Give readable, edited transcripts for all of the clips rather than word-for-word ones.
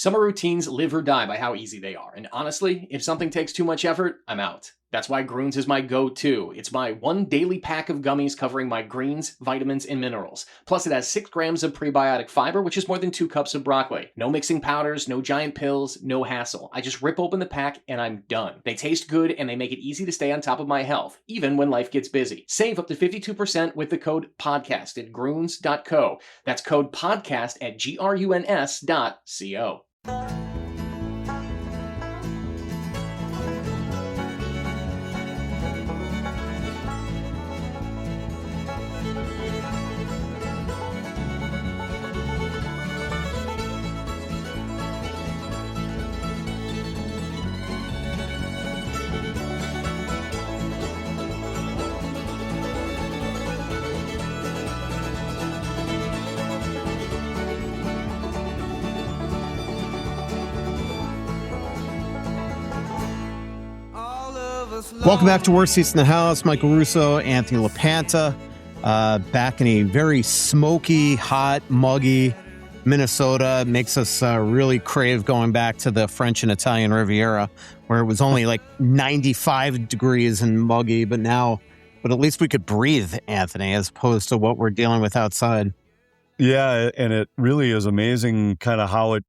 Summer routines live or die by how easy they are, and honestly, if something takes too much effort, I'm out. That's why Groons is my go-to. It's my one daily pack of gummies covering my greens, vitamins, and minerals. Plus, it has 6 grams of prebiotic fiber, which is more than 2 cups of broccoli. No mixing powders, no giant pills, no hassle. I just rip open the pack and I'm done. They taste good and they make it easy to stay on top of my health, even when life gets busy. Save up to 52% with the code PODCAST at Groons.co. That's code PODCAST at GRUNS.co. Welcome back to Worst Seats in the House. Michael Russo, Anthony LaPanta, back in a very smoky, hot, muggy Minnesota. Makes us really crave going back to the French and Italian Riviera, where it was only like 95 degrees and muggy, but at least we could breathe, Anthony, as opposed to what we're dealing with outside. Yeah, and it really is amazing kind of how it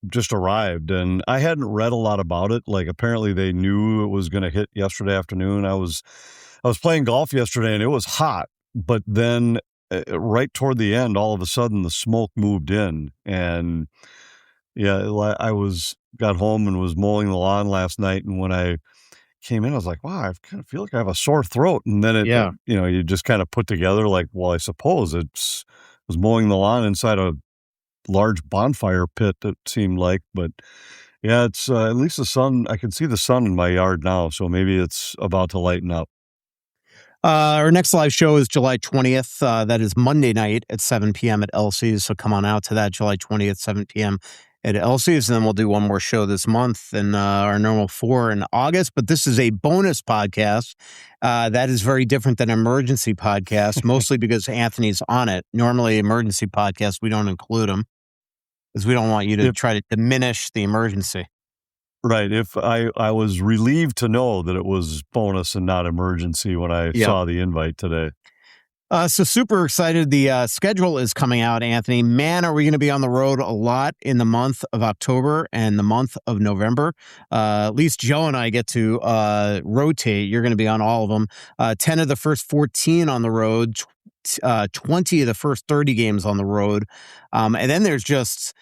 just arrived, and I hadn't read a lot about it. Like, apparently they knew it was going to hit yesterday afternoon. I was playing golf yesterday and it was hot, but then right toward the end, all of a sudden the smoke moved in, and yeah, I got home and was mowing the lawn last night, and when I came in, I was like, wow, I kind of feel like I have a sore throat. And then you just kind of put together like, well, I suppose I was mowing the lawn inside a large bonfire pit, it seemed like. But yeah, it's at least the sun, I can see the sun in my yard now, so maybe it's about to lighten up. Our next live show is July 20th. That is Monday night at 7 p.m. at Elsie's, so come on out to that, July 20th, 7 p.m. at Elsie's, and then we'll do one more show this month and our normal 4 in August. But this is a bonus podcast. That is very different than an emergency podcast, mostly because Anthony's on it. Normally, emergency podcasts, we don't include them because we don't want you to try to diminish the emergency. Right. If I was relieved to know that it was bonus and not emergency when I saw the invite today. So super excited. The schedule is coming out, Anthony. Man, are we going to be on the road a lot in the month of October and the month of November. At least Joe and I get to rotate. You're going to be on all of them. 10 of the first 14 on the road, 20 of the first 30 games on the road. And then there's just,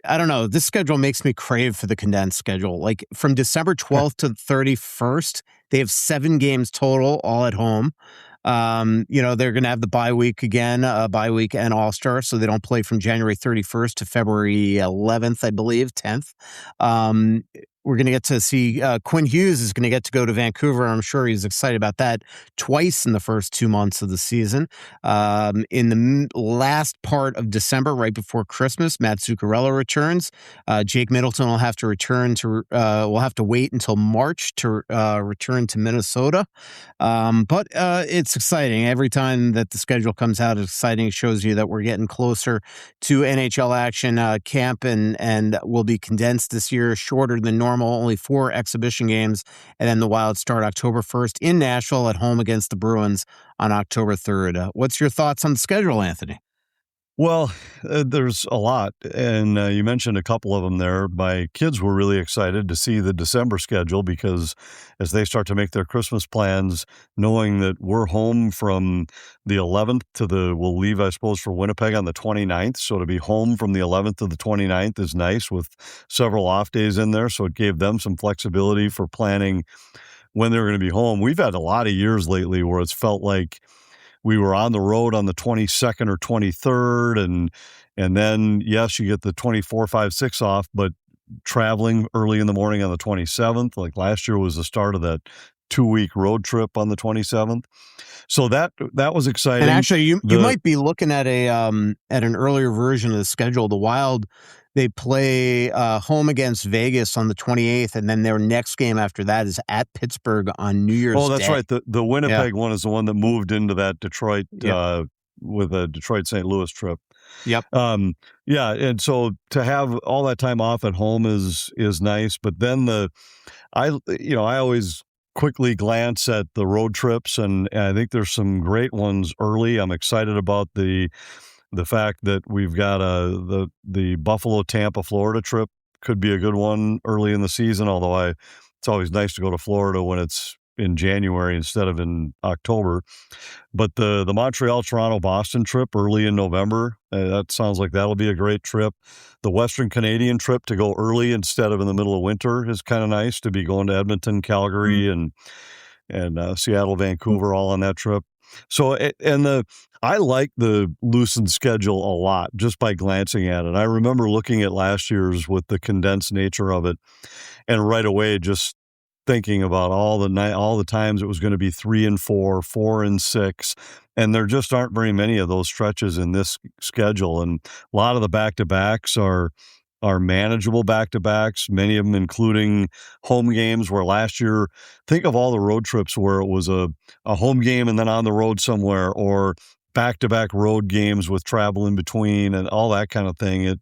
I don't know, this schedule makes me crave for the condensed schedule. Like from December 12th to 31st, they have 7 games total, all at home. They're going to have the bye week again, bye week and All-Star, so they don't play from January 31st to February 11th, I believe, 10th. We're going to get to see Quinn Hughes is going to get to go to Vancouver. I'm sure he's excited about that twice in the first 2 months of the season. In the last part of December, right before Christmas, Matt Zuccarello returns. Jake Middleton will have to return to, we'll have to wait until March to return to Minnesota. But it's exciting. Every time that the schedule comes out, it's exciting. It shows you that we're getting closer to NHL action. Camp and will be condensed this year, shorter than normal. Only 4 exhibition games, and then the Wild start October 1st in Nashville at home against the Bruins on October 3rd. What's your thoughts on the schedule, Anthony? Well, there's a lot, and you mentioned a couple of them there. My kids were really excited to see the December schedule because as they start to make their Christmas plans, knowing that we're home from the 11th we'll leave, I suppose, for Winnipeg on the 29th. So to be home from the 11th to the 29th is nice with several off days in there. So it gave them some flexibility for planning when they're going to be home. We've had a lot of years lately where it's felt like we were on the road on the 22nd or 23rd, and then, yes, you get the 24, 5, 6 off, but traveling early in the morning on the 27th, like last year was the start of that 2-week road trip on the 27th. So that was exciting. And actually, you might be looking at an earlier version of the schedule. The Wild, they play home against Vegas on the 28th, and then their next game after that is at Pittsburgh on New Year's Day. Oh, that's right. The Winnipeg one is the one that moved into that Detroit with a Detroit St. Louis trip. Yep. Yeah, and so to have all that time off at home is nice. But then I always quickly glance at the road trips, and I think there's some great ones early. I'm excited about the fact that we've got the Buffalo, Tampa, Florida trip could be a good one early in the season. Although it's always nice to go to Florida when it's in January instead of in October. But the Montreal, Toronto, Boston trip early in November, that sounds like that'll be a great trip. The Western Canadian trip to go early instead of in the middle of winter is kind of nice, to be going to Edmonton, Calgary, and Seattle, Vancouver, all on that trip. So, I like the loosened schedule a lot just by glancing at it. I remember looking at last year's with the condensed nature of it, and right away just thinking about all the times it was going to be 3 and 4, 4 and 6, and there just aren't very many of those stretches in this schedule. And a lot of the back-to-backs are manageable back-to-backs, many of them including home games, where last year, think of all the road trips where it was a home game and then on the road somewhere, or back-to-back road games with travel in between and all that kind of thing.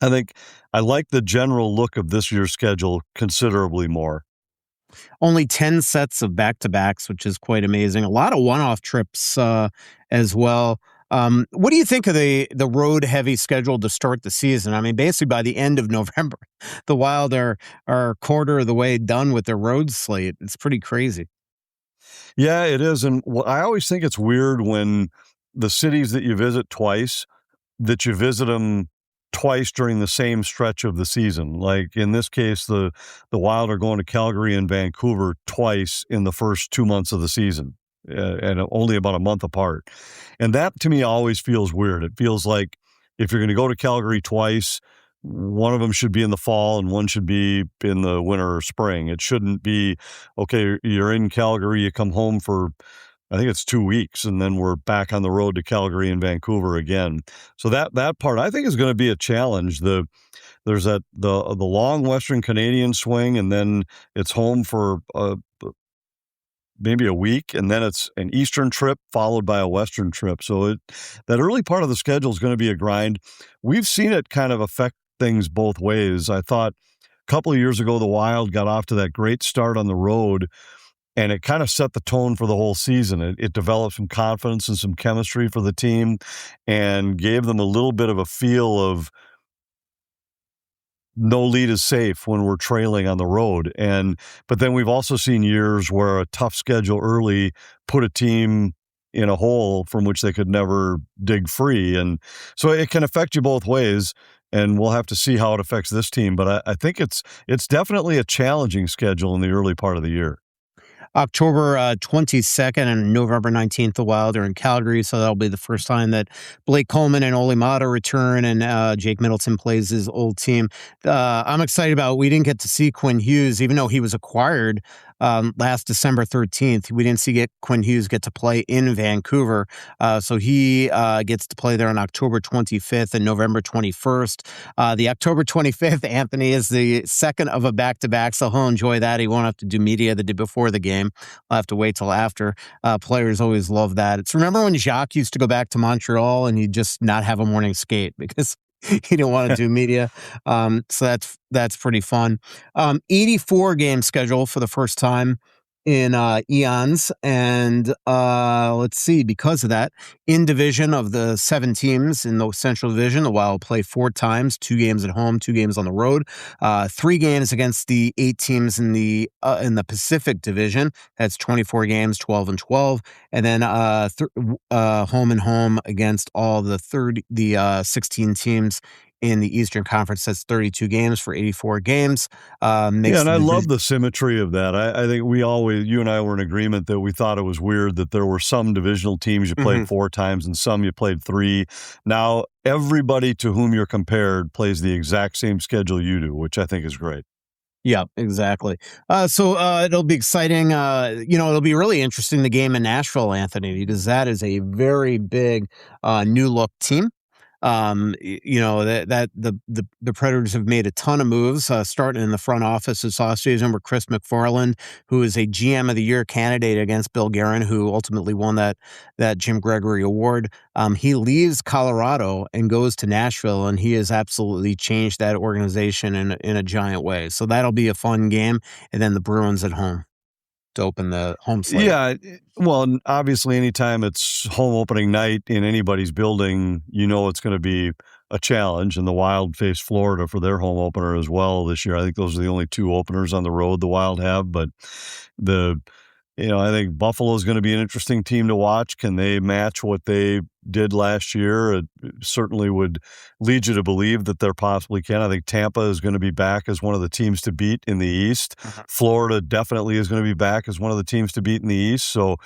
I think I like the general look of this year's schedule considerably more. Only 10 sets of back-to-backs, which is quite amazing. A lot of one-off trips as well. What do you think of the road-heavy schedule to start the season? I mean, basically by the end of November, the Wild are a quarter of the way done with their road slate. It's pretty crazy. Yeah, it is. And I always think it's weird when the cities that you visit twice, that you visit them twice during the same stretch of the season. Like in this case, the Wild are going to Calgary and Vancouver twice in the first 2 months of the season, and only about a month apart. And that to me always feels weird. It feels like if you're going to go to Calgary twice, one of them should be in the fall and one should be in the winter or spring. It shouldn't be, okay, you're in Calgary, you come home for, I think it's 2 weeks, and then we're back on the road to Calgary and Vancouver again. So that part I think is going to be a challenge. There's the long Western Canadian swing, and then it's home for maybe a week, and then it's an Eastern trip followed by a Western trip. So that early part of the schedule is going to be a grind. We've seen it kind of affect things both ways. I thought a couple of years ago the Wild got off to that great start on the road, and it kind of set the tone for the whole season. It developed some confidence and some chemistry for the team and gave them a little bit of a feel of no lead is safe when we're trailing on the road. But then we've also seen years where a tough schedule early put a team in a hole from which they could never dig free. And so it can affect you both ways, and we'll have to see how it affects this team. But I think it's definitely a challenging schedule in the early part of the year. October 22nd and November 19th, the Wild are in Calgary, so that'll be the first time that Blake Coleman and Ole Mata return, and Jake Middleton plays his old team. I'm excited about, we didn't get to see Quinn Hughes, even though he was acquired last December 13th. We didn't see Quinn Hughes get to play in Vancouver, so he gets to play there on October 25th and November 21st. The October 25th, Anthony, is the second of a back-to-back, so he'll enjoy that. He won't have to do media the day before the game. I'll have to wait till after. Players always love that. Remember when Jacques used to go back to Montreal and he'd just not have a morning skate because he didn't want to do media. So that's pretty fun. 84 game schedule for the first time in eons. And let's see, because of that, in division of the 7 teams in the Central Division, the Wild play 4 times, 2 games at home, 2 games on the road, 3 games against the 8 teams in the Pacific Division. That's 24 games, 12 and 12, and then home and home against all the 16 teams in the Eastern Conference. That's 32 games for 84 games. And I love the symmetry of that. I think you and I were in agreement that we thought it was weird that there were some divisional teams you played 4 times and some you played 3. Now, everybody to whom you're compared plays the exact same schedule you do, which I think is great. Yeah, exactly. So it'll be exciting. It'll be really interesting, the game in Nashville, Anthony, because that is a very big new look team. The Predators have made a ton of moves, starting in the front office this offseason with Chris McFarland, who is a GM of the Year candidate against Bill Guerin, who ultimately won that Jim Gregory Award. He leaves Colorado and goes to Nashville, and he has absolutely changed that organization in a giant way. So that'll be a fun game. And then the Bruins at home to open the home slate. Yeah, well, obviously, anytime it's home opening night in anybody's building, it's going to be a challenge. And the Wild face Florida for their home opener as well this year. I think those are the only two openers on the road the Wild have. But I think Buffalo is going to be an interesting team to watch. Can they match what they did last year? It certainly would lead you to believe that they possibly can. I think Tampa is going to be back as one of the teams to beat in the East. Florida definitely is going to be back as one of the teams to beat in the East. So,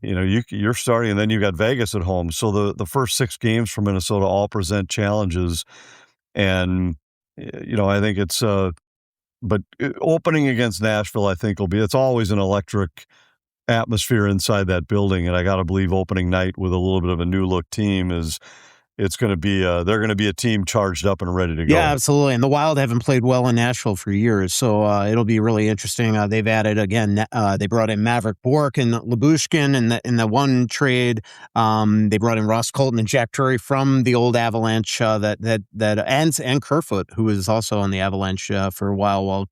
you're starting, and then you've got Vegas at home. So the first 6 games for Minnesota all present challenges. And, I think it's but opening against Nashville, I think it's always an electric atmosphere inside that building, and I got to believe opening night with a little bit of a new look team it's going to be they're going to be a team charged up and ready to go. Yeah, absolutely. And the Wild haven't played well in Nashville for years, so it'll be really interesting. They've added again. They brought in Maverick Bourque and Lyubushkin in the one trade. They brought in Ross Colton and Jack Drury from the old Avalanche. And Kerfoot, who was also on the Avalanche for a while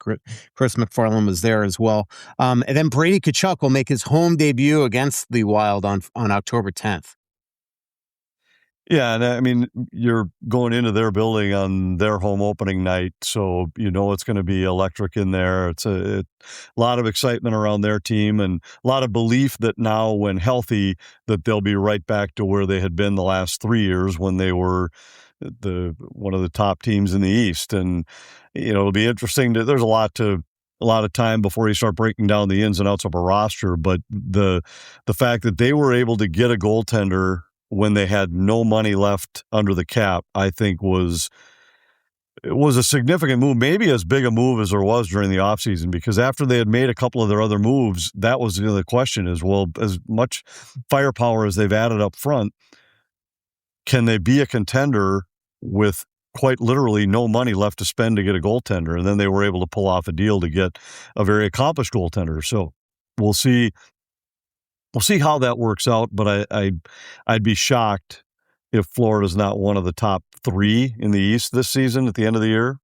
Chris McFarland was there as well. And then Brady Tkachuk will make his home debut against the Wild on October 10th. Yeah, and I mean, you're going into their building on their home opening night, so it's going to be electric in there. It's a lot of excitement around their team and a lot of belief that now, when healthy, that they'll be right back to where they had been the last 3 years when they were one of the top teams in the East. And it'll be interesting. There's a lot of time before you start breaking down the ins and outs of a roster, but the fact that they were able to get a goaltender when they had no money left under the cap, I think was a significant move, maybe as big a move as there was during the offseason, because after they had made a couple of their other moves, that was the question is, well, as much firepower as they've added up front, can they be a contender with quite literally no money left to spend to get a goaltender? And then they were able to pull off a deal to get a very accomplished goaltender. So we'll see. We'll see how that works out, but I'd be shocked if Florida's not one of the top 3 in the East this season at the end of the year.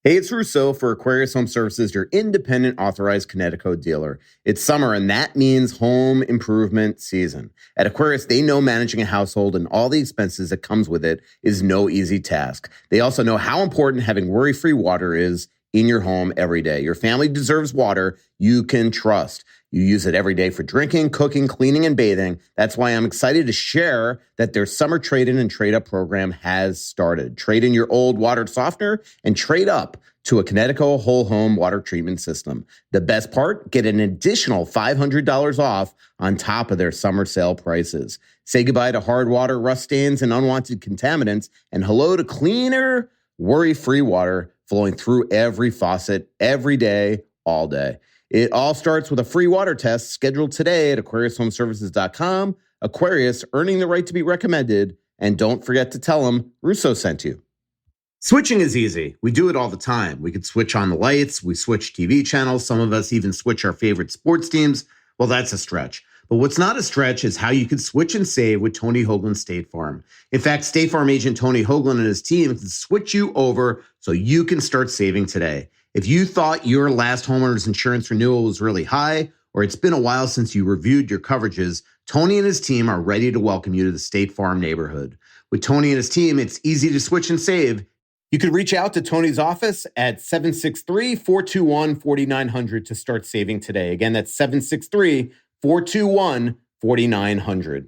Hey, it's Rousseau for Aquarius Home Services, your independent authorized Connecticut dealer. It's summer, and that means home improvement season. At Aquarius, they know managing a household and all the expenses that comes with it is no easy task. They also know how important having worry-free water is in your home every day. Your family deserves water you can trust. You use it every day for drinking, cooking, cleaning, and bathing. That's why I'm excited to share that their summer trade-in and trade-up program has started. Trade in your old water softener and trade up to a Connecticut whole home water treatment system. The best part, get an additional $500 off on top of their summer sale prices. Say goodbye to hard water, rust stains, and unwanted contaminants, and hello to cleaner, worry-free water flowing through every faucet, every day, all day. It all starts with a free water test scheduled today at AquariusHomeservices.com. Aquarius, earning the right to be recommended. And don't forget to tell them Russo sent you. Switching is easy. We do it all the time. We could switch on the lights. We switch TV channels. Some of us even switch our favorite sports teams. Well, that's a stretch. But what's not a stretch is how you could switch and save with Tony Hoagland State Farm. In fact, State Farm agent Tony Hoagland and his team can switch you over so you can start saving today. If you thought your last homeowner's insurance renewal was really high, or it's been a while since you reviewed your coverages, Tony and his team are ready to welcome you to the State Farm neighborhood. With Tony and his team, it's easy to switch and save. You can reach out to Tony's office at 763-421-4900 to start saving today. Again, that's 763-421-4900.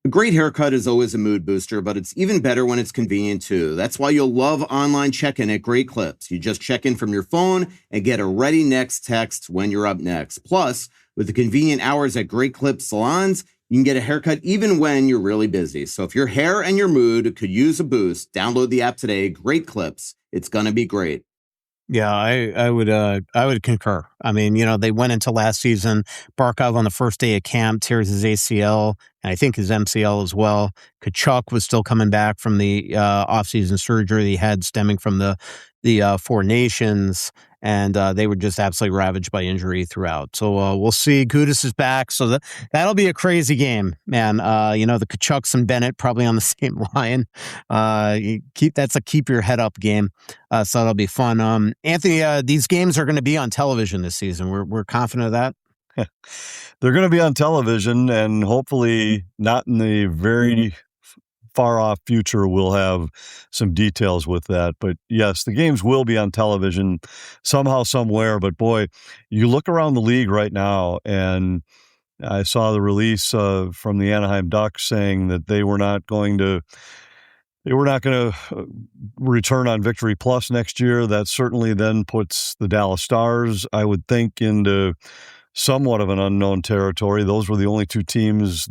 A great haircut is always a mood booster, but it's even better when it's convenient too. That's why you'll love online check-in at Great Clips. You just check in from your phone and get a ready next text when you're up next. Plus, with the convenient hours at Great Clips salons, you can get a haircut even when you're really busy. So if your hair and your mood could use a boost, download the app today, Great Clips. It's gonna be great. Yeah, I would concur. I mean, they went into last season. Barkov on the first day of camp tears his ACL and I think his MCL as well. Kachuk was still coming back from the offseason surgery he had stemming from the Four Nations, and they were just absolutely ravaged by injury throughout. So we'll see. Gudis is back, so that'll be a crazy game, man. The Kachucks and Bennett probably on the same line. That's a keep your head up game. So that'll be fun. Anthony, these games are going to be on television this season. We're confident of that. They're going to be on television, and hopefully not in the very far off future we'll have some details with that. But yes, the games will be on television somehow, somewhere. But boy, you look around the league right now, and I saw the release from the Anaheim Ducks saying that they were not going to return on Victory Plus next year. That certainly then puts the Dallas Stars, I would think, into somewhat of an unknown territory. Those were the only two teams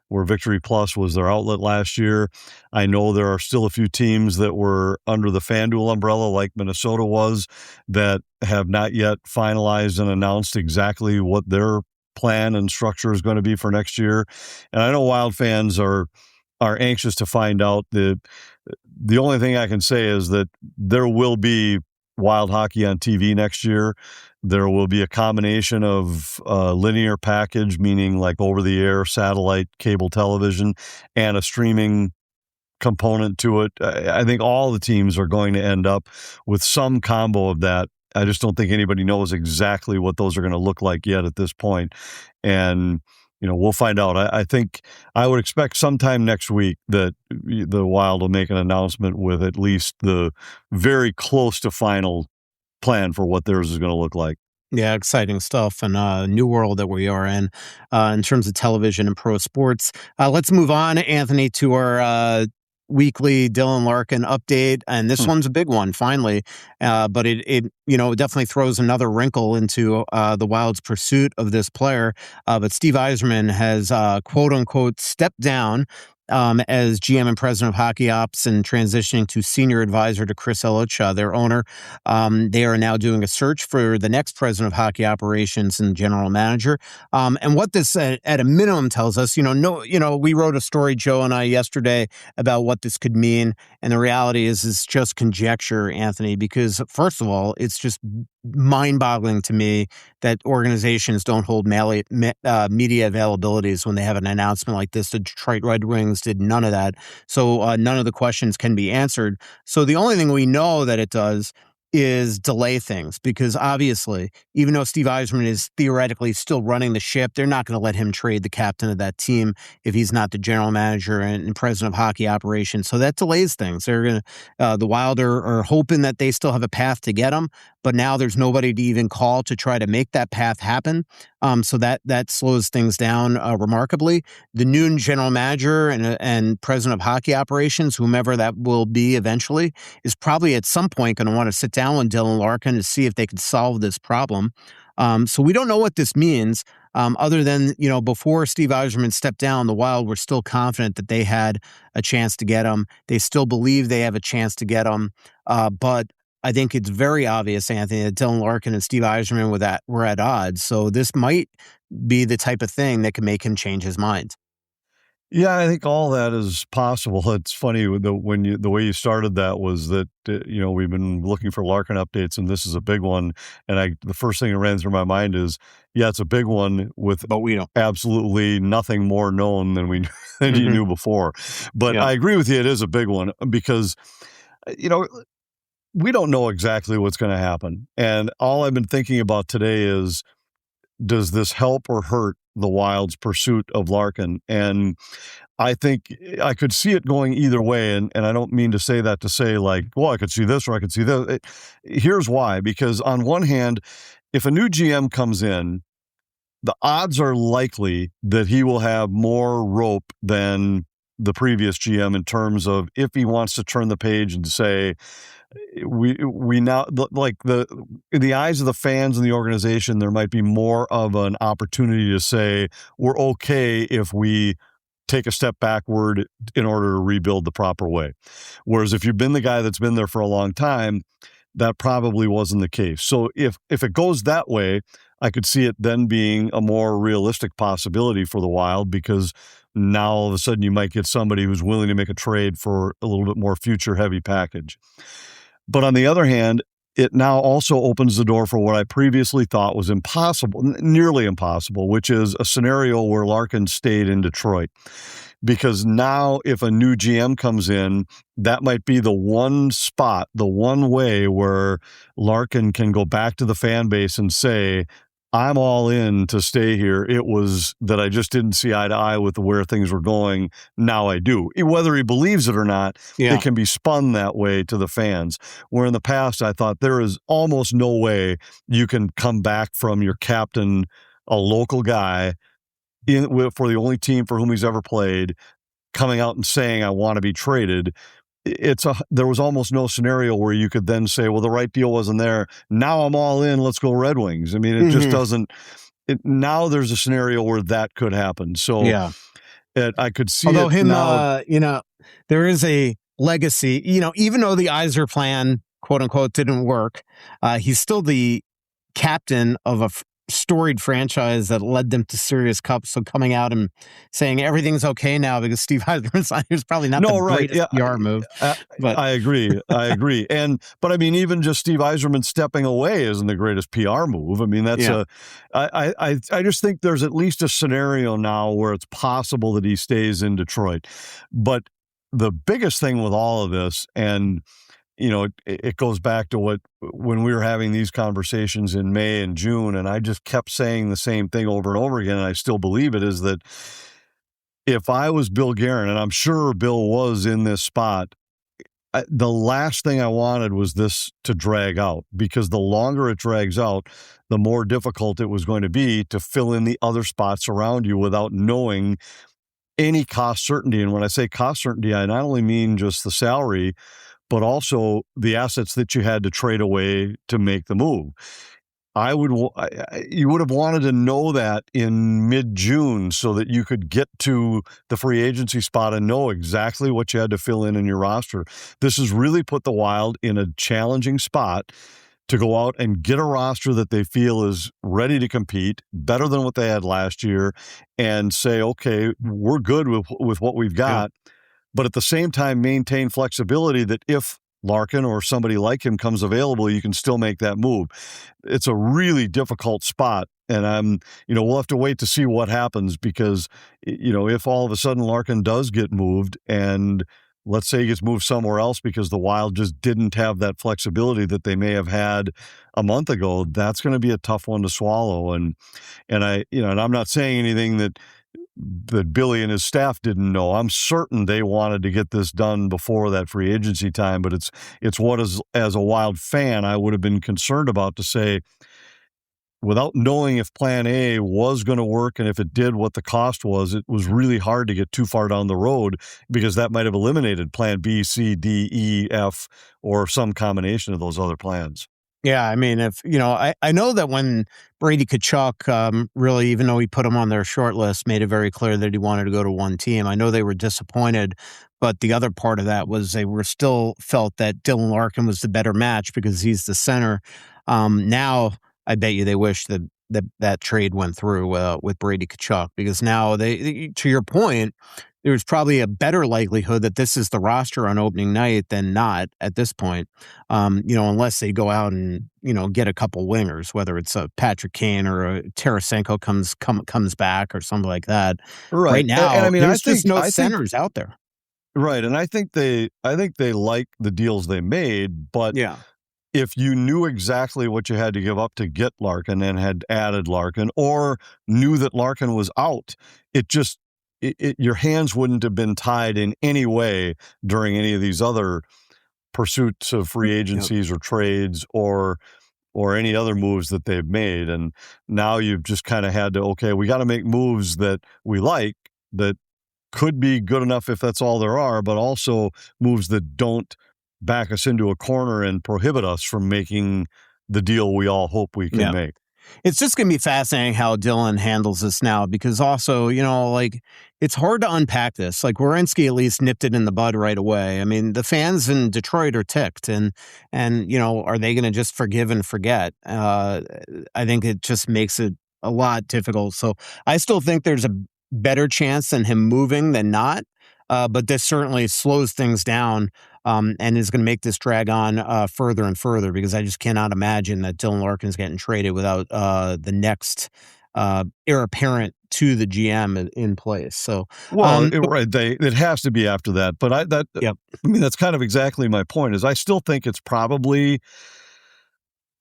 where Victory Plus was their outlet last year. I know there are still a few teams that were under the FanDuel umbrella, like Minnesota was, that have not yet finalized and announced exactly what their plan and structure is going to be for next year. And I know Wild fans are anxious to find out. The only thing I can say is that there will be Wild hockey on TV next year. There will be a combination of linear package, meaning like over-the-air satellite cable television, and a streaming component to it. I think all the teams are going to end up with some combo of that. I just don't think anybody knows exactly what those are going to look like yet at this point. And we'll find out. I think I would expect sometime next week that the Wild will make an announcement with at least the very close to final plan for what theirs is going to look like. Yeah, exciting stuff, and new world that we are in terms of television and pro sports. Let's move on, Anthony, to our weekly Dylan Larkin update, and this one's a big one, finally. But it definitely throws another wrinkle into the Wild's pursuit of this player. But Steve Yzerman has quote unquote stepped down as GM and president of hockey ops and transitioning to senior advisor to Chris Ilitch, their owner. They are now doing a search for the next president of hockey operations and general manager. And what this at a minimum tells us, we wrote a story, Joe and I, yesterday about what this could mean. And the reality is it's just conjecture, Anthony, because first of all, it's just mind-boggling to me that organizations don't hold media availabilities when they have an announcement like this. The Detroit Red Wings did none of that. So none of the questions can be answered. So the only thing we know that it does is delay things, because obviously, even though Steve Yzerman is theoretically still running the ship, they're not going to let him trade the captain of that team if he's not the general manager and president of hockey operations. So that delays things. They're going to, the Wild are hoping that they still have a path to get him, but now there's nobody to even call to try to make that path happen. So that slows things down remarkably. The new general manager and president of hockey operations, whomever that will be eventually, is probably at some point going to want to sit down with Dylan Larkin to see if they can solve this problem. So we don't know what this means, other than, before Steve Yzerman stepped down, the Wild were still confident that they had a chance to get him. They still believe they have a chance to get him. But I think it's very obvious, Anthony, that Dylan Larkin and Steve Yzerman were at odds. So this might be the type of thing that can make him change his mind. Yeah, I think all that is possible. It's funny the way you started that was that we've been looking for Larkin updates, and this is a big one. And the first thing that ran through my mind is, yeah, it's a big one but we know absolutely nothing more known than you knew before. But yeah. I agree with you; it is a big one because we don't know exactly what's going to happen, and all I've been thinking about today is, does this help or hurt the Wild's pursuit of Larkin? And I think I could see it going either way. And I don't mean to say that to say like, well, I could see this or I could see that. Here's why. Because on one hand, if a new GM comes in, the odds are likely that he will have more rope than the previous GM in terms of if he wants to turn the page and say, we now, like in the eyes of the fans and the organization, there might be more of an opportunity to say we're okay if we take a step backward in order to rebuild the proper way. Whereas if you've been the guy that's been there for a long time, that probably wasn't the case. So if it goes that way, I could see it then being a more realistic possibility for the Wild, because now all of a sudden you might get somebody who's willing to make a trade for a little bit more future heavy package. But on the other hand, it now also opens the door for what I previously thought was impossible, nearly impossible, which is a scenario where Larkin stayed in Detroit. Because now if a new GM comes in, that might be the one spot, the one way where Larkin can go back to the fan base and say, I'm all in to stay here. It was that I just didn't see eye to eye with where things were going. Now I do. Whether he believes it or not, it can be spun that way to the fans. Where in the past, I thought there is almost no way you can come back from your captain, a local guy, for the only team for whom he's ever played, coming out and saying, I want to be traded. There was almost no scenario where you could then say, well, the right deal wasn't there. Now I'm all in. Let's go Red Wings. I mean, it just doesn't. Now there's a scenario where that could happen. So I could see Although it him, now. there is a legacy, even though the Yzer plan, quote unquote, didn't work, he's still the captain of a storied franchise that led them to serious cups. So coming out and saying everything's okay now because Steve Yzerman signed is probably not the greatest PR move. But I agree. But I mean, even just Steve Yzerman stepping away isn't the greatest PR move. I mean, I just think there's at least a scenario now where it's possible that he stays in Detroit. But the biggest thing with all of this, and it goes back to when we were having these conversations in May and June, and I just kept saying the same thing over and over again, and I still believe it, is that if I was Bill Guerin, and I'm sure Bill was in this spot, the last thing I wanted was this to drag out, because the longer it drags out, the more difficult it was going to be to fill in the other spots around you without knowing any cost certainty. And when I say cost certainty, I not only mean just the salary, but also the assets that you had to trade away to make the move. You would have wanted to know that in mid-June so that you could get to the free agency spot and know exactly what you had to fill in your roster. This has really put the Wild in a challenging spot to go out and get a roster that they feel is ready to compete, better than what they had last year, and say, okay, we're good with what we've got. Yeah. But at the same time, maintain flexibility that if Larkin or somebody like him comes available, you can still make that move. It's a really difficult spot. And we'll have to wait to see what happens, because, if all of a sudden Larkin does get moved, and let's say he gets moved somewhere else because the Wild just didn't have that flexibility that they may have had a month ago, that's going to be a tough one to swallow. And I'm not saying anything that Billy and his staff didn't know. I'm certain they wanted to get this done before that free agency time, but it's what, as a Wild fan, I would have been concerned about, to say, without knowing if plan A was going to work, and if it did, what the cost was, it was really hard to get too far down the road, because that might have eliminated plan B, C, D, E, F, or some combination of those other plans. Yeah, I mean, I know that when Brady Tkachuk, really, even though he put him on their short list, made it very clear that he wanted to go to one team, I know they were disappointed, but the other part of that was they were still felt that Dylan Larkin was the better match because he's the center. Now, I bet you they wish that trade went through with Brady Tkachuk, because now they, to your point, there's probably a better likelihood that this is the roster on opening night than not at this point, unless they go out and, get a couple wingers, whether it's a Patrick Kane or a Tarasenko comes back or something like that. Right now, there's just no centers out there. Right. And I think they like the deals they made, but if you knew exactly what you had to give up to get Larkin and had added Larkin, or knew that Larkin was out, your hands wouldn't have been tied in any way during any of these other pursuits of free agencies or trades or any other moves that they've made. And now you've just kind of had to, okay, we got to make moves that we like, that could be good enough if that's all there are, but also moves that don't back us into a corner and prohibit us from making the deal we all hope we can make. It's just going to be fascinating how Dylan handles this now, because also, like, it's hard to unpack this. Like, Werenski at least nipped it in the bud right away. I mean, the fans in Detroit are ticked, and are they going to just forgive and forget? I think it just makes it a lot difficult. So I still think there's a better chance than him moving than not. But this certainly slows things down and is going to make this drag on further and further, because I just cannot imagine that Dylan Larkin is getting traded without the next heir apparent to the GM in place. So, right, it has to be after that. But Yep. I mean, that's kind of exactly my point. Is I still think it's probably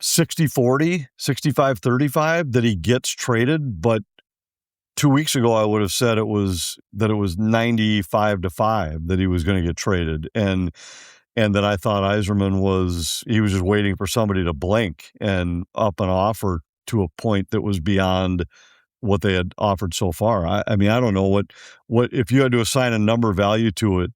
60-40, 65-35 that he gets traded, but 2 weeks ago, I would have said it was 95-5 that he was going to get traded, and that I thought Yzerman was just waiting for somebody to blink and up an offer to a point that was beyond what they had offered so far. I mean, I don't know what if you had to assign a number value to it.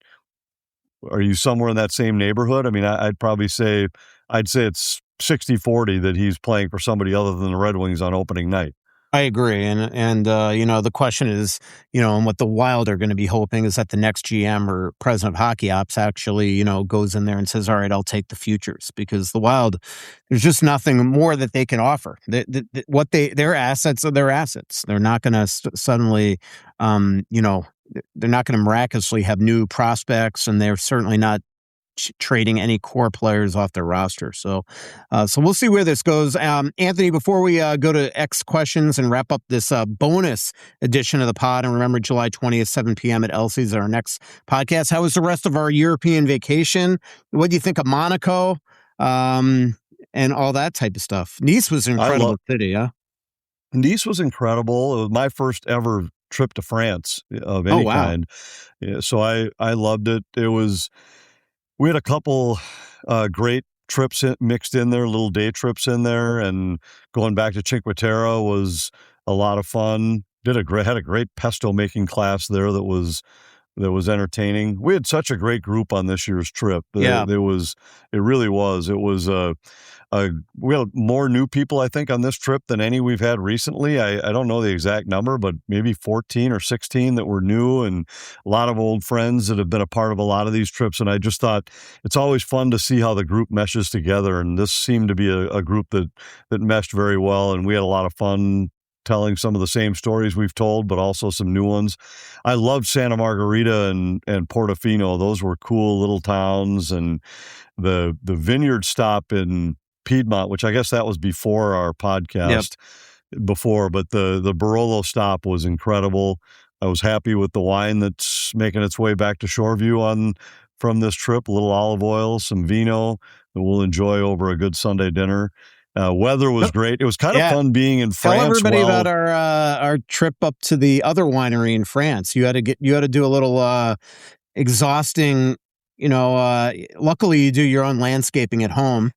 Are you somewhere in that same neighborhood? I mean, I'd probably say it's 60-40 that he's playing for somebody other than the Red Wings on opening night. I agree. And the question is, and what the Wild are going to be hoping is that the next GM or president of hockey ops actually, goes in there and says, all right, I'll take the futures, because the Wild, there's just nothing more that they can offer. Their assets are their assets. They're not going to suddenly, they're not going to miraculously have new prospects, and they're certainly not trading any core players off their roster. So we'll see where this goes. Anthony, before we go to X questions and wrap up this bonus edition of the pod, and remember, July 20th, 7 p.m. at Elsie's, our next podcast. How was the rest of our European vacation? What do you think of Monaco and all that type of stuff? Nice was an incredible city, huh? Nice was incredible. It was my first ever trip to France of any kind. Yeah, so I loved it. We had a couple great trips mixed in there, little day trips in there, and going back to Cinque Terre was a lot of fun. Had a great pesto making class there that was entertaining. We had such a great group on this year's trip. Yeah, it really was. It was we had more new people, I think, on this trip than any we've had recently. I don't know the exact number, but maybe 14 or 16 that were new, and a lot of old friends that have been a part of a lot of these trips. And I just thought it's always fun to see how the group meshes together. And this seemed to be a group that meshed very well. And we had a lot of fun telling some of the same stories we've told, but also some new ones. I loved Santa Margarita and Portofino. Those were cool little towns. And the vineyard stop in Piedmont, which I guess that was before our podcast, but the Barolo stop was incredible. I was happy with the wine that's making its way back to Shoreview from this trip. A little olive oil, some vino that we'll enjoy over a good Sunday dinner. Weather was great. It was kind of fun being in France. Tell everybody about our trip up to the other winery in France. You had to do a little exhausting. Luckily you do your own landscaping at home,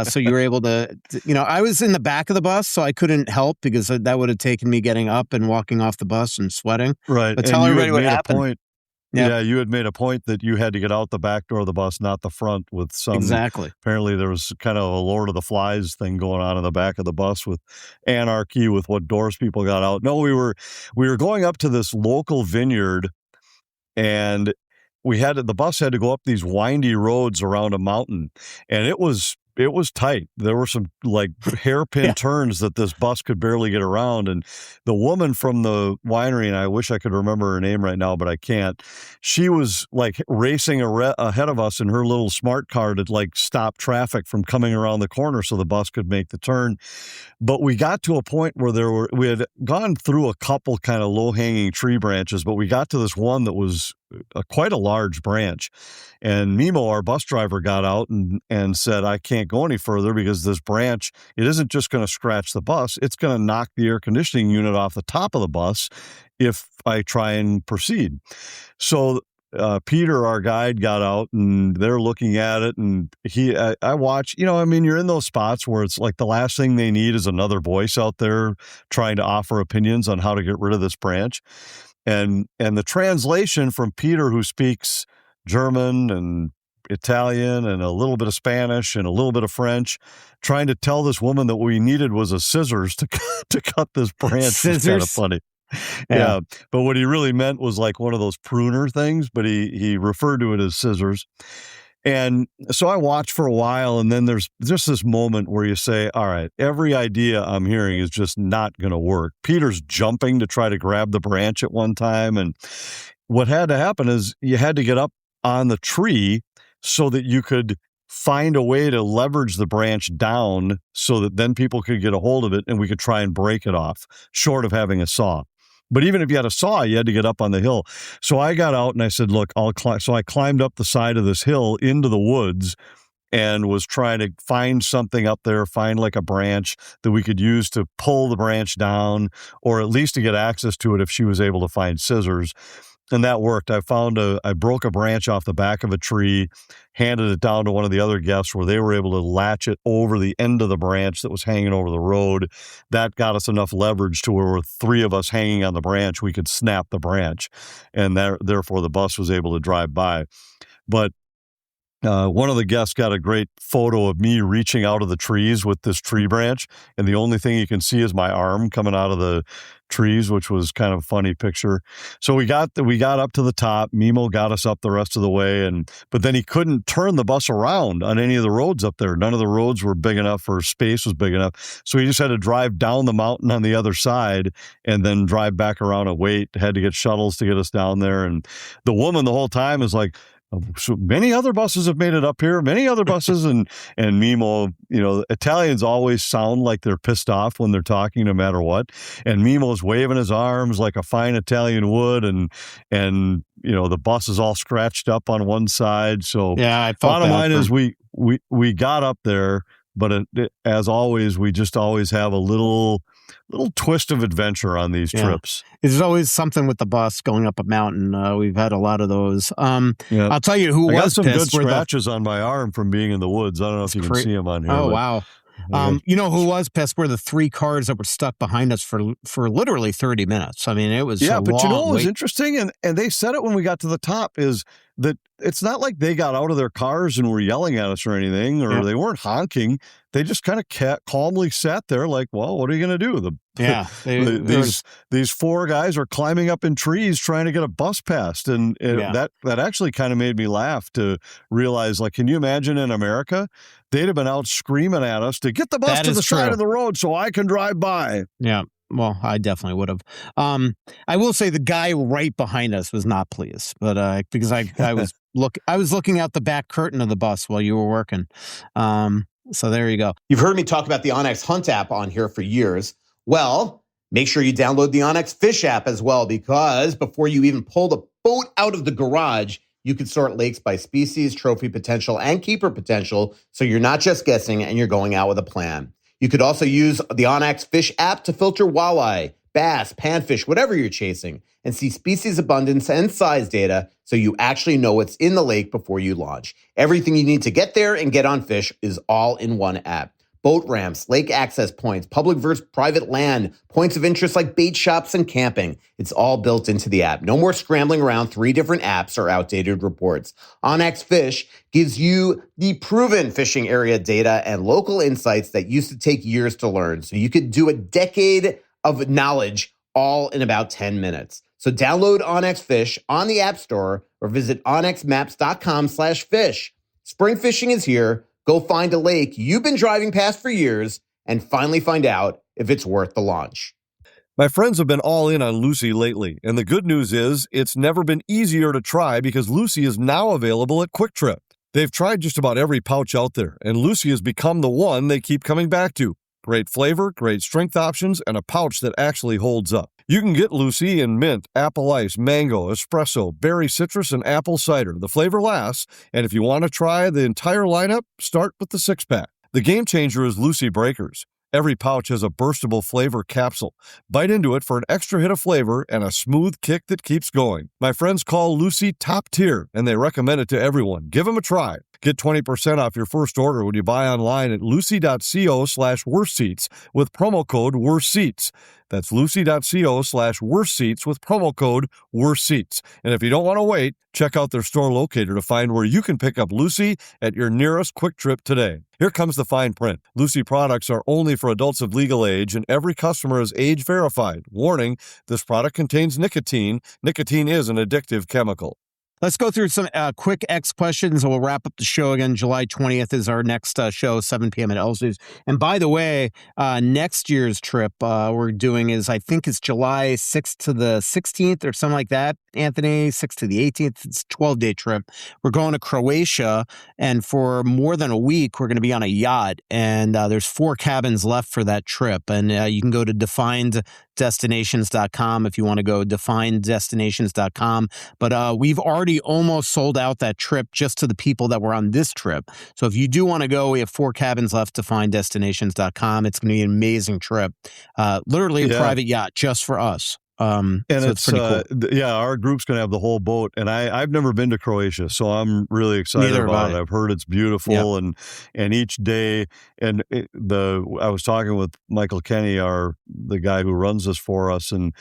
so you were able to. I was in the back of the bus, so I couldn't help, because that would have taken me getting up and walking off the bus and sweating. Right, but tell everybody what happened. Yeah, you had made a point that you had to get out the back door of the bus, not the front, with some... Exactly. Apparently there was kind of a Lord of the Flies thing going on in the back of the bus with anarchy with what doors people got out. No, we were going up to this local vineyard, and the bus had to go up these windy roads around a mountain, and it was tight. There were some hairpin turns that this bus could barely get around. And the woman from the winery, and I wish I could remember her name right now, but I can't. She was racing ahead of us in her little smart car to stop traffic from coming around the corner so the bus could make the turn. But we got to a point where we had gone through a couple kind of low hanging tree branches, but we got to this one that was quite a large branch. And Mimo, our bus driver, got out and said, I can't go any further because this branch, it isn't just going to scratch the bus, it's going to knock the air conditioning unit off the top of the bus if I try and proceed. So Peter, our guide, got out, and they're looking at it, and I watch, you're in those spots where it's the last thing they need is another voice out there trying to offer opinions on how to get rid of this branch. And the translation from Peter, who speaks German and Italian and a little bit of Spanish and a little bit of French, trying to tell this woman that what we needed was a scissors to cut this branch. Scissors? Kind of funny. Yeah. But what he really meant was like one of those pruner things, but he referred to it as scissors. And so I watched for a while, and then there's just this moment where you say, all right, every idea I'm hearing is just not going to work. Peter's jumping to try to grab the branch at one time. And what had to happen is you had to get up on the tree so that you could find a way to leverage the branch down so that then people could get a hold of it and we could try and break it off, short of having a saw. But even if you had a saw, you had to get up on the hill. So I got out and I said, look, I'll climb. So I climbed up the side of this hill into the woods and was trying to find something up there, find like a branch that we could use to pull the branch down, or at least to get access to it if she was able to find scissors. And that worked. I broke a branch off the back of a tree, handed it down to one of the other guests where they were able to latch it over the end of the branch that was hanging over the road. That got us enough leverage to where with three of us hanging on the branch, we could snap the branch. And therefore the bus was able to drive by. But one of the guests got a great photo of me reaching out of the trees with this tree branch, and the only thing you can see is my arm coming out of the trees, which was kind of a funny picture. So we got up to the top. Mimo got us up the rest of the way, but then he couldn't turn the bus around on any of the roads up there. None of the roads were big enough or space was big enough. So he just had to drive down the mountain on the other side and then drive back around and wait. Had to get shuttles to get us down there. And the woman the whole time is like, so many other buses have made it up here, many other buses. And Mimo, Italians always sound like they're pissed off when they're talking no matter what. And Mimo's waving his arms like a fine Italian would. And the bus is all scratched up on one side. So yeah, bottom line is we got up there, but as always, we just always have a little twist of adventure on these trips. There's always something with the bus going up a mountain. We've had a lot of those. I'll tell you who I got was some pissed. good scratches on my arm from being in the woods. I don't know if you can see them on here. Oh, wow. You know who was pissed were the three cars that were stuck behind us for literally 30 minutes. I mean, it was but long you know what was wait. interesting? And they said it when we got to the top is that it's not like they got out of their cars and were yelling at us or anything, or they weren't honking. They just kind of calmly sat there like, well, what are you going to do? These four guys are climbing up in trees trying to get a bus past. And that actually kind of made me laugh to realize, like, can you imagine in America, they'd have been out screaming at us to get the bus to the side of the road so I can drive by. Yeah. Well, I definitely would have. I will say the guy right behind us was not pleased, but because I was looking out the back curtain of the bus while you were working. So there you go. You've heard me talk about the onX Hunt app on here for years. Well, make sure you download the onX Fish app as well, because before you even pull the boat out of the garage, you can sort lakes by species, trophy potential, and keeper potential, so you're not just guessing and you're going out with a plan. You could also use the onX Fish app to filter walleye, bass, panfish, whatever you're chasing, and see species abundance and size data so you actually know what's in the lake before you launch. Everything you need to get there and get on fish is all in one app. Boat ramps, lake access points, public versus private land, points of interest like bait shops and camping. It's all built into the app. No more scrambling around 3 different apps or outdated reports. onX Fish gives you the proven fishing area data and local insights that used to take years to learn. So you could do a decade of knowledge all in about 10 minutes. So download onX Fish on the App Store or visit onxmaps.com/fish. Spring fishing is here. Go find a lake you've been driving past for years and finally find out if it's worth the launch. My friends have been all in on Lucy lately, and the good news is it's never been easier to try because Lucy is now available at Quick Trip. They've tried just about every pouch out there, and Lucy has become the one they keep coming back to. Great flavor, great strength options, and a pouch that actually holds up. You can get Lucy in mint, apple ice, mango, espresso, berry citrus, and apple cider. The flavor lasts, and if you want to try the entire lineup, start with the 6-pack. The game changer is Lucy Breakers. Every pouch has a burstable flavor capsule. Bite into it for an extra hit of flavor and a smooth kick that keeps going. My friends call Lucy top tier, and they recommend it to everyone. Give them a try. Get 20% off your first order when you buy online at lucy.co/worstseats with promo code worstseats. That's lucy.co/worstseats with promo code worstseats. And if you don't want to wait, check out their store locator to find where you can pick up Lucy at your nearest Quick Trip today. Here comes the fine print. Lucy products are only for adults of legal age, and every customer is age verified. Warning, this product contains nicotine. Nicotine is an addictive chemical. Let's go through some quick X questions, and we'll wrap up the show again. July 20th is our next show, 7 p.m. at Else's. And by the way, next year's trip we're doing is, I think it's July 6th to the 16th or something like that, Anthony, 6th to the 18th. It's a 12-day trip. We're going to Croatia, and for more than a week, we're going to be on a yacht. And there's 4 cabins left for that trip. And you can go to defineddestinations.com if you want to go, defineddestinations.com. But we've already almost sold out that trip just to the people that were on this trip. So if you do want to go, we have 4 cabins left, defineddestinations.com. It's going to be an amazing trip. Literally a private yacht just for us. And so it's pretty cool. our group's going to have the whole boat. And I've never been to Croatia, so I'm really excited about it. I've heard it's beautiful, and each day, I was talking with Michael Kenny, the guy who runs this for us, and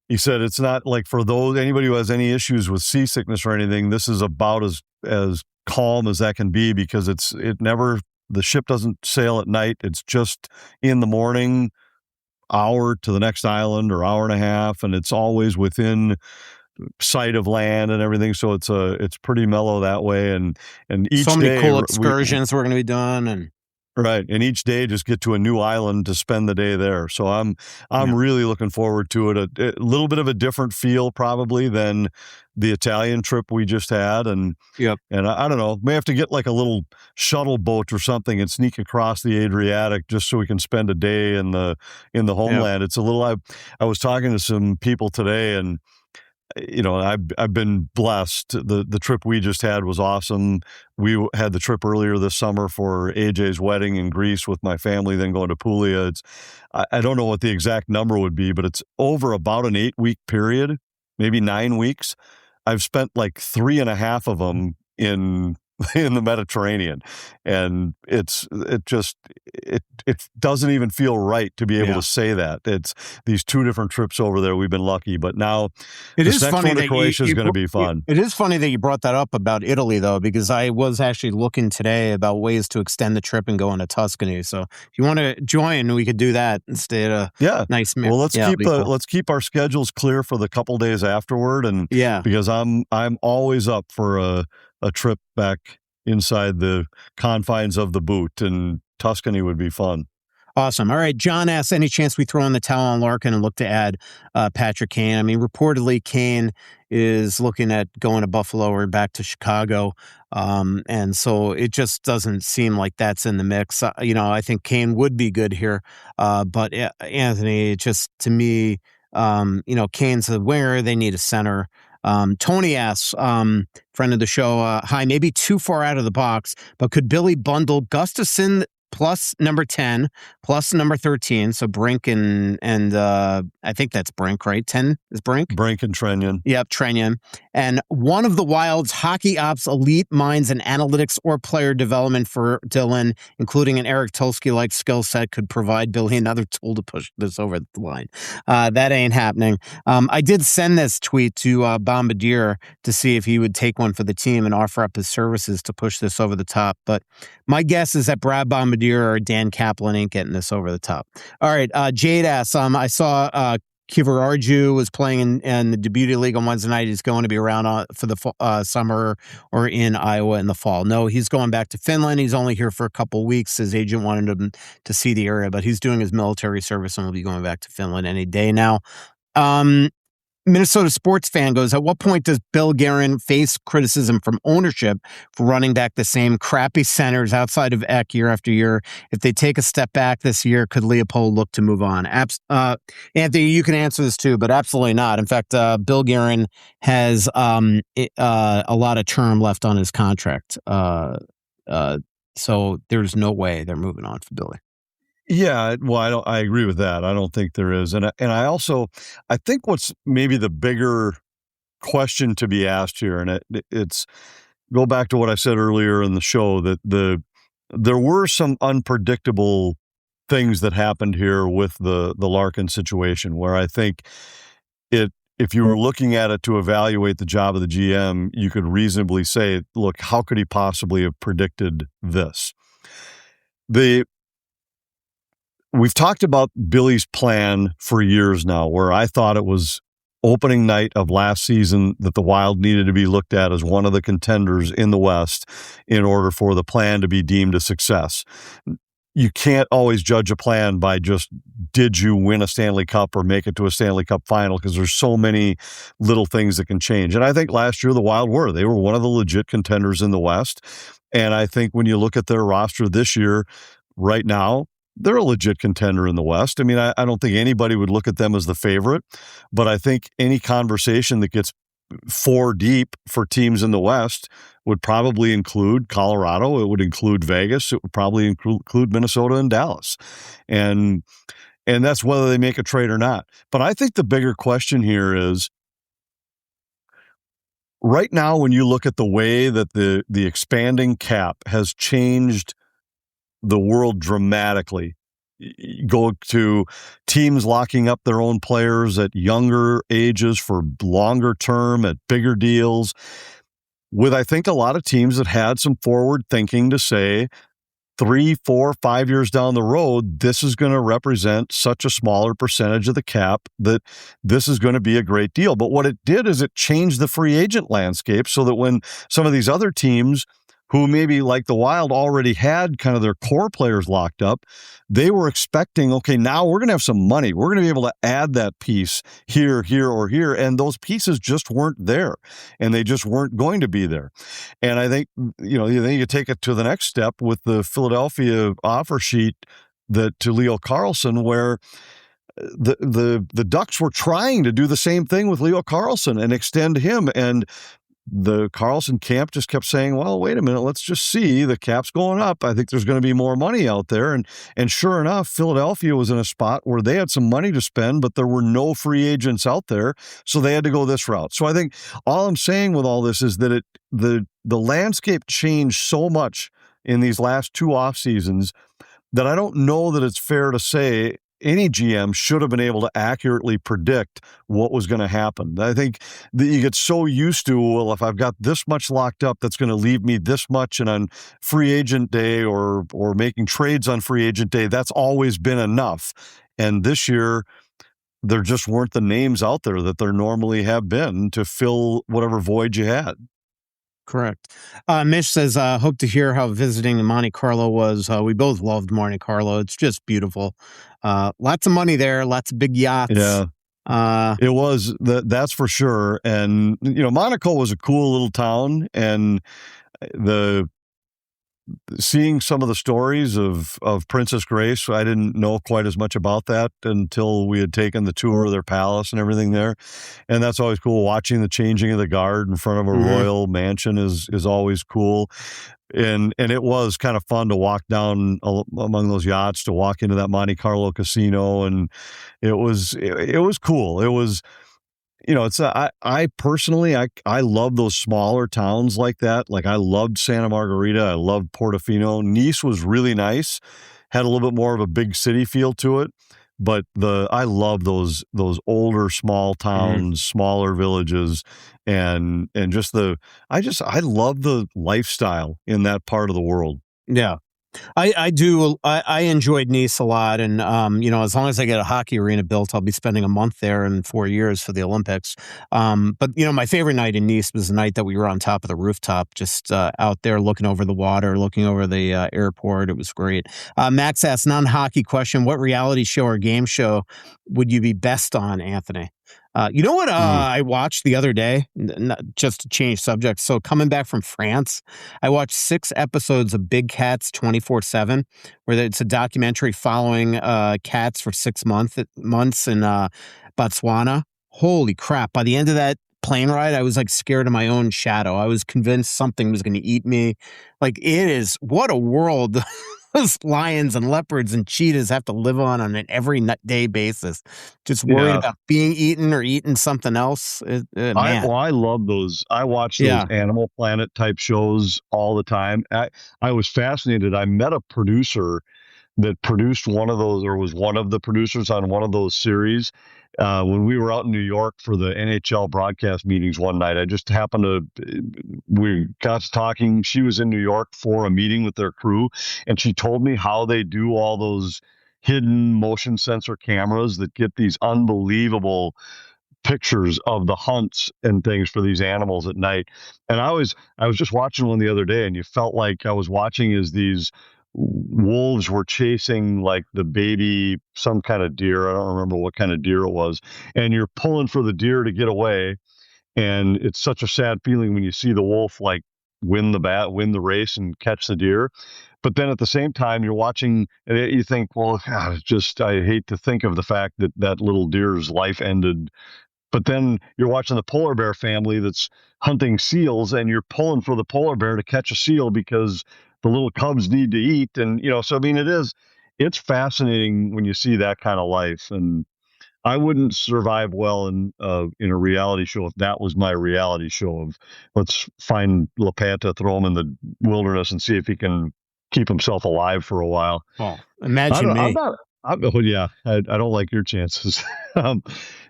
he said it's not like for anybody who has any issues with seasickness or anything, this is about as calm as that can be, because the ship doesn't sail at night. It's just in the morning, hour to the next island or hour and a half, and it's always within sight of land and everything. So it's pretty mellow that way. And each so many day, cool excursions we're going to be doing, and right. And each day just get to a new island to spend the day there. So I'm really looking forward to it. A little bit of a different feel probably than the Italian trip we just had. And I don't know, may have to get like a little shuttle boat or something and sneak across the Adriatic just so we can spend a day in the homeland. It's a little, I was talking to some people today, and I've been blessed. The trip we just had was awesome. We had the trip earlier this summer for AJ's wedding in Greece with my family, then going to Puglia. I don't know what the exact number would be, but it's over about an 8-week period, maybe 9 weeks. I've spent like 3.5 of them in the Mediterranean, and it doesn't even feel right to be able to say that. It's these 2 different trips over there. We've been lucky, but now this next one to Croatia is going to be fun. It is funny that you brought that up about Italy, though, because I was actually looking today about ways to extend the trip and go into Tuscany. So if you want to join, we could do that and stay at a nice meal. Well, let's keep our schedules clear for the couple days afterward, and because I'm always up for a trip back inside the confines of the boot, and Tuscany would be fun. Awesome. All right. John asks, any chance we throw in the towel on Larkin and look to add Patrick Kane? I mean, reportedly Kane is looking at going to Buffalo or back to Chicago. And so it just doesn't seem like that's in the mix. I think Kane would be good here. But Anthony, just to me, Kane's a winger. They need a center. Tony asks, friend of the show, hi, maybe too far out of the box, but could Billy bundle Gustafson plus number 10 plus number 13? So Brink and I think that's Brink, right? 10 is Brink? Brink and Trenyon. Yep, Trenyon. And one of the Wild's hockey ops elite minds in analytics or player development for Dylan, including an Eric Tulsky-like skill set, could provide Billy another tool to push this over the line. That ain't happening. I did send this tweet to Bombardier to see if he would take one for the team and offer up his services to push this over the top. But my guess is that Brad Bombardier or Dan Kaplan ain't getting this over the top. All right, Jade asks, I saw Kivaraju was playing in the Debuty League on Wednesday night. He's going to be around for the summer or in Iowa in the fall. No, he's going back to Finland. He's only here for a couple weeks. His agent wanted him to see the area, but he's doing his military service and will be going back to Finland any day now. Minnesota sports fan goes, at what point does Bill Guerin face criticism from ownership for running back the same crappy centers outside of Eck year after year? If they take a step back this year, could Leopold look to move on? Anthony, you can answer this too, but absolutely not. In fact, Bill Guerin has a lot of term left on his contract. So there's no way they're moving on for Billy. Yeah, well, I agree with that. I don't think there is. And I think what's maybe the bigger question to be asked here, and it's go back to what I said earlier in the show, that there were some unpredictable things that happened here with the Larkin situation, where I think if you were looking at it to evaluate the job of the GM, you could reasonably say, look, how could he possibly have predicted this? We've talked about Billy's plan for years now, where I thought it was opening night of last season that the Wild needed to be looked at as one of the contenders in the West in order for the plan to be deemed a success. You can't always judge a plan by just, did you win a Stanley Cup or make it to a Stanley Cup final? Because there's so many little things that can change. And I think last year the Wild they were one of the legit contenders in the West. And I think when you look at their roster this year, right now, they're a legit contender in the West. I mean, I don't think anybody would look at them as the favorite, but I think any conversation that gets 4 deep for teams in the West would probably include Colorado. It would include Vegas. It would probably include Minnesota and Dallas. And that's whether they make a trade or not. But I think the bigger question here is, right now, when you look at the way that the expanding cap has changed the world dramatically, go to teams locking up their own players at younger ages for longer term at bigger deals, with I think a lot of teams that had some forward thinking to say 3, 4, 5 years down the road, this is going to represent such a smaller percentage of the cap that this is going to be a great deal. But what it did is it changed the free agent landscape so that when some of these other teams who maybe like the Wild already had kind of their core players locked up, they were expecting, okay, now we're going to have some money. We're going to be able to add that piece here, or here. And those pieces just weren't there, and they just weren't going to be there. And I think, then you take it to the next step with the Philadelphia offer sheet to Leo Carlsson, where the Ducks were trying to do the same thing with Leo Carlsson and extend him. And the Carlson camp just kept saying, well, wait a minute, let's just see. The cap's going up. I think there's going to be more money out there. And sure enough, Philadelphia was in a spot where they had some money to spend, but there were no free agents out there. So they had to go this route. So I think all I'm saying with all this is that the landscape changed so much in these last 2 off seasons that I don't know that it's fair to say any GM should have been able to accurately predict what was going to happen. I think that you get so used to, well, if I've got this much locked up, that's going to leave me this much, and on free agent day or making trades on free agent day, that's always been enough. And this year, there just weren't the names out there that there normally have been to fill whatever void you had. Correct. Mish says, hope to hear how visiting Monte Carlo was. We both loved Monte Carlo. It's just beautiful. Lots of money there, lots of big yachts. Yeah. It was, that's for sure. And, Monaco was a cool little town, and seeing some of the stories of Princess Grace, I didn't know quite as much about that until we had taken the tour of their palace and everything there. And that's always cool. Watching the changing of the guard in front of a royal mansion is always cool. And it was kind of fun to walk down among those yachts, to walk into that Monte Carlo casino. And it was cool. It was, I personally, I love those smaller towns like that. Like, I loved Santa Margarita. I loved Portofino. Nice was really nice. Had a little bit more of a big city feel to it. But I love those older small towns, smaller villages, and just I love the lifestyle in that part of the world. Yeah. I do. I enjoyed Nice a lot. And, as long as I get a hockey arena built, I'll be spending a month there in 4 years for the Olympics. But, my favorite night in Nice was the night that we were on top of the rooftop, just out there looking over the water, looking over the airport. It was great. Max asked, non-hockey question, what reality show or game show would you be best on, Anthony? You know what I watched the other day, just to change subjects. So coming back from France, I watched 6 episodes of Big Cats 24/7, where it's a documentary following cats for 6 months in Botswana. Holy crap. By the end of that plane ride, I was like scared of my own shadow. I was convinced something was going to eat me. Like, what a world those lions and leopards and cheetahs have to live on an every day basis. Just worried about being eaten or eating something else. Man. I love those. I watch those Animal Planet type shows all the time. I was fascinated. I met a producer that produced one of those, or was one of the producers on one of those series. When we were out in New York for the NHL broadcast meetings one night, I just happened to, we got to talking. She was in New York for a meeting with their crew, and she told me how they do all those hidden motion sensor cameras that get these unbelievable pictures of the hunts and things for these animals at night. And I was just watching one the other day, and you felt like I was watching as these wolves were chasing like the baby, some kind of deer. I don't remember what kind of deer it was. And you're pulling for the deer to get away. And it's such a sad feeling when you see the wolf like win the race and catch the deer. But then at the same time, you're watching and you think, well, God, I hate to think of the fact that that little deer's life ended. But then you're watching the polar bear family that's hunting seals, and you're pulling for the polar bear to catch a seal because the little cubs need to eat. And, so, I mean, it's fascinating when you see that kind of life. And I wouldn't survive well in a reality show if that was my reality show of let's find LaPanta, throw him in the wilderness and see if he can keep himself alive for a while. Well, imagine me. I don't like your chances. I'm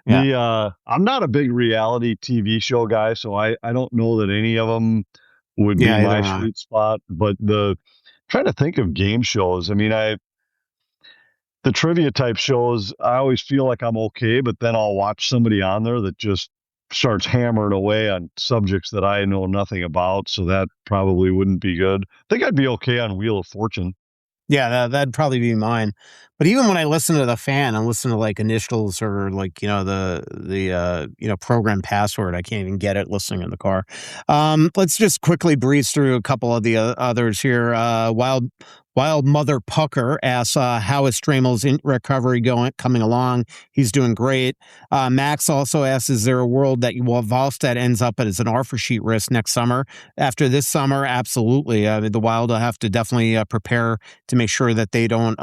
not a big reality TV show guy, so I don't know that any of them would be my sweet spot. But trying to think of game shows. I mean, the trivia type shows, I always feel like I'm okay, but then I'll watch somebody on there that just starts hammering away on subjects that I know nothing about. So that probably wouldn't be good. I think I'd be okay on Wheel of Fortune. Yeah, that'd probably be mine. But even when I listen to The Fan and listen to like Initials or like, the program password, I can't even get it listening in the car. Let's just quickly breeze through a couple of the others here. Wild Mother Pucker asks, how is Stramel's recovery coming along? He's doing great. Max also asks, is there a world that Wallstedt ends up as an offer sheet risk next summer? After this summer, absolutely. The Wild will have to definitely prepare to make sure that they don't,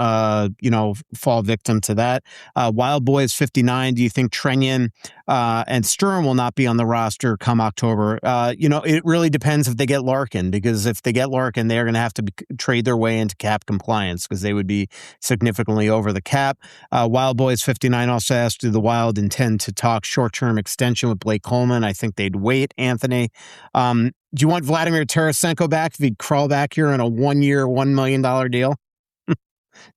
fall victim to that. Wild Boys 59, do you think Trenyan and Sturm will not be on the roster come October? It really depends if they get Larkin, because if they get Larkin, they're going to have to trade their way into cap compliance because they would be significantly over the cap. Wild Boys 59 also asked, do the Wild intend to talk short-term extension with Blake Coleman? I think they'd wait, Anthony. Do you want Vladimir Tarasenko back if he'd crawl back here on a 1-year, $1 million deal?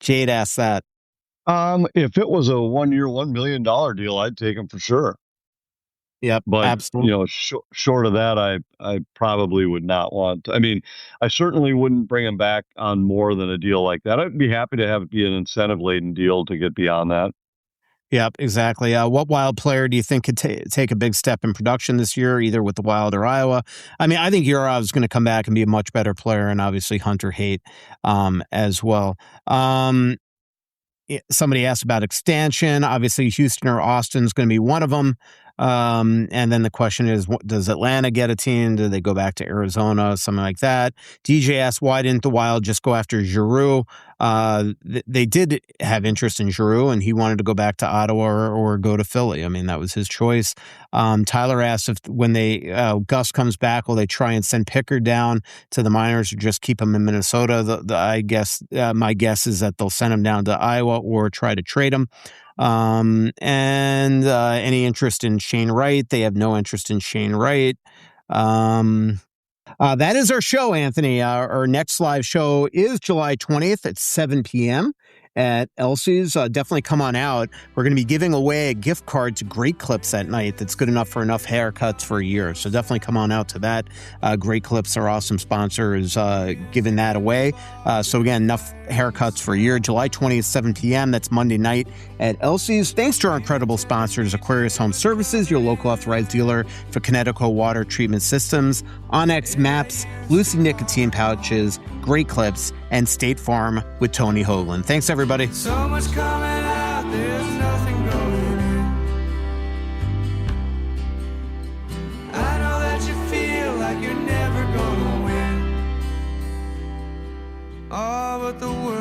Jade asked that. If it was a 1-year, $1 million deal, I'd take him for sure. Yep, but absolutely. Short of that, I probably would not want. I mean, I certainly wouldn't bring him back on more than a deal like that. I'd be happy to have it be an incentive-laden deal to get beyond that. Yep, exactly. What Wild player do you think could take a big step in production this year, either with the Wild or Iowa? I mean, I think Yurov's going to come back and be a much better player, and obviously Hunter Haight as well. Somebody asked about extension. Obviously, Houston or Austin is going to be one of them. And then the question is, does Atlanta get a team? Do they go back to Arizona? Something like that. DJ asked, why didn't the Wild just go after Giroux? They did have interest in Giroux, and he wanted to go back to Ottawa or go to Philly. I mean, that was his choice. Tyler asked if when Gus comes back, will they try and send Pickard down to the minors or just keep him in Minnesota? I guess my guess is that they'll send him down to Iowa or try to trade him. And any interest in Shane Wright? They have no interest in Shane Wright. That is our show, Anthony. Our next live show is July 20th at 7 p.m. at Elsie's. Definitely come on out. We're going to be giving away a gift card to Great Clips that night that's good enough for enough haircuts for a year. So definitely come on out to that. Great Clips, our awesome sponsor, is giving that away. So again, enough haircuts for a year. July 20th, 7 p.m. That's Monday night at Elsie's. Thanks to our incredible sponsors, Aquarius Home Services, your local authorized dealer for Connecticut water treatment systems, Onyx Maps, Lucy Nicotine Pouches, Great Clips, and State Farm with Tony Hoagland. Thanks, everybody. So much coming out, there's nothing going in. I know that you feel like you're never gonna win. Oh, but the world